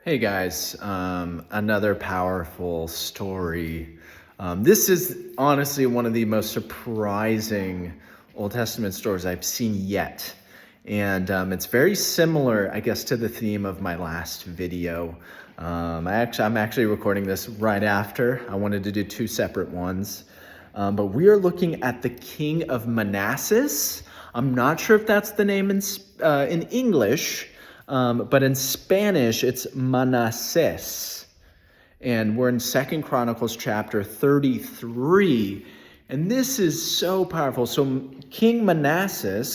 Hey guys, another powerful story. This is honestly one of the most surprising Old Testament stories I've seen yet. And it's very similar, I guess, to the theme of my last video. I'm actually recording this right after. I wanted to do two separate ones. But we are looking at the king of Manasseh. I'm not sure if that's the name in English. But in Spanish, it's Manasseh. And we're in 2 Chronicles chapter 33. And this is so powerful. So King Manasseh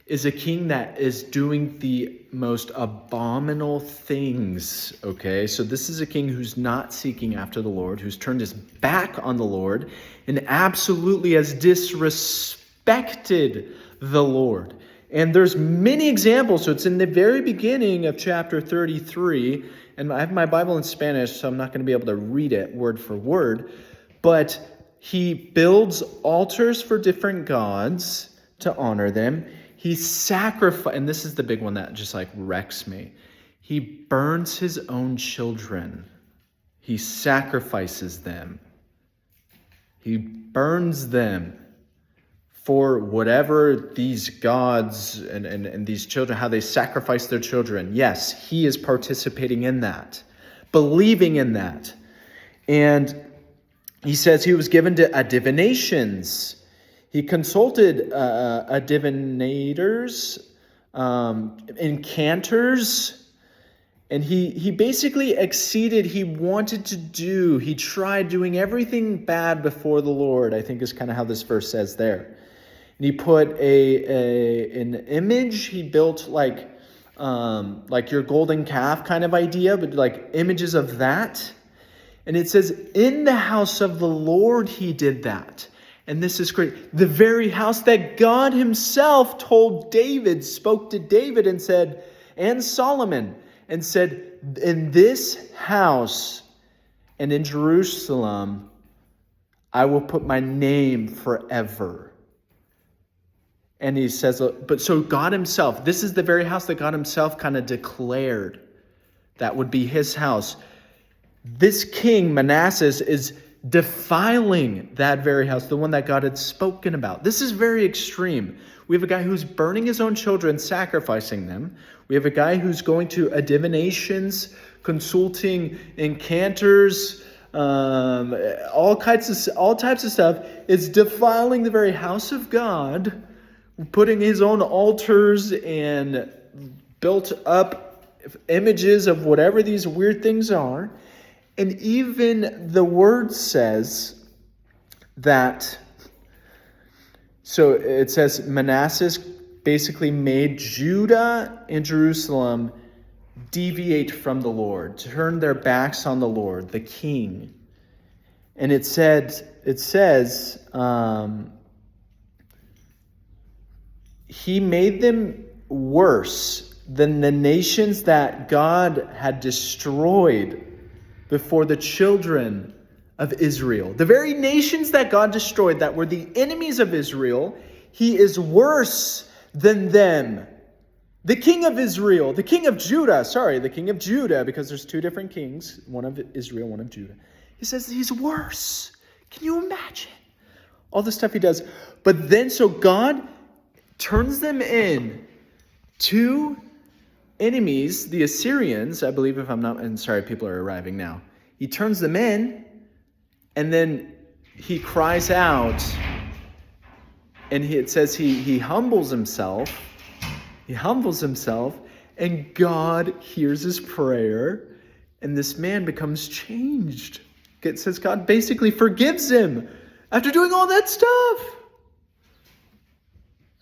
is a king that is doing the most abominable things, okay? So this is a king who's not seeking after the Lord, who's turned his back on the Lord, and absolutely has disrespected the Lord. And there's many examples. So it's in the very beginning of chapter 33. And I have my Bible in Spanish, so I'm not going to be able to read it word for word. But he builds altars for different gods to honor them. He sacrifices, and this is the big one that just like wrecks me. He burns his own children. He sacrifices them. He burns them for whatever these gods and these children, how they sacrifice their children. Yes, he is participating in that, believing in that. And he says he was given to divinations. He consulted divinators, enchanters, and he basically exceeded. He wanted to do, he tried doing everything bad before the Lord, I think is kind of how this verse says there. And he put an image. He built like your golden calf kind of idea, but like images of that. And it says, in the house of the Lord he did that. And this is great. The very house that God himself told David, spoke to David and said, and Solomon, and said, in this house and in Jerusalem, I will put my name forever. And he says, but so God himself, this is the very house that God himself kind of declared that would be his house. This king, Manasseh, is defiling that very house, the one that God had spoken about. This is very extreme. We have a guy who's burning his own children, sacrificing them. We have a guy who's going to divinations, consulting enchanters, all types of stuff. Is defiling the very house of God, putting his own altars and built up images of whatever these weird things are. And even the word says that, so it says Manasseh basically made Judah and Jerusalem deviate from the Lord, turn their backs on the Lord, the king. And it says, he made them worse than the nations that God had destroyed before the children of Israel. The very nations that God destroyed, that were the enemies of Israel, he is worse than them. The king of Israel, the king of Judah, because there's two different kings, one of Israel, one of Judah. He says he's worse. Can you imagine all the stuff he does? But then, so God turns them in to enemies, the Assyrians, I believe, if I'm not, and sorry, people are arriving now. He turns them in, and then he cries out, and it says he humbles himself. He humbles himself, and God hears his prayer, and this man becomes changed. It says God basically forgives him after doing all that stuff.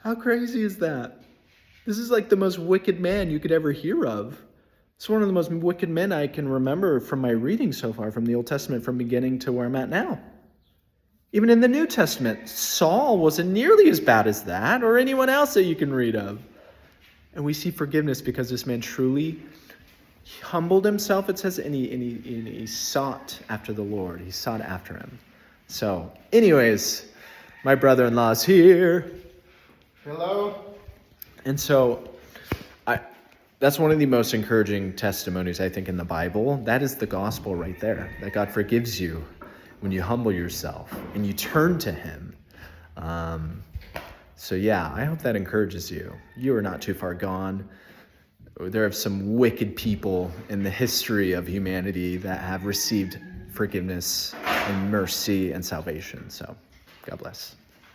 How crazy is that? This is like the most wicked man you could ever hear of. It's one of the most wicked men I can remember from my reading so far from the Old Testament, from beginning to where I'm at now. Even in the New Testament, Saul wasn't nearly as bad as that, or anyone else that you can read of. And we see forgiveness because this man truly humbled himself, it says, and he sought after the Lord. He sought after him. So, anyways, my brother-in-law's here. Hello. And so That's one of the most encouraging testimonies, I think, in the Bible. That is the gospel right there, that God forgives you when you humble yourself and you turn to him. So yeah, I hope that encourages you. You are not too far gone. There are some wicked people in the history of humanity that have received forgiveness and mercy and salvation. So God bless.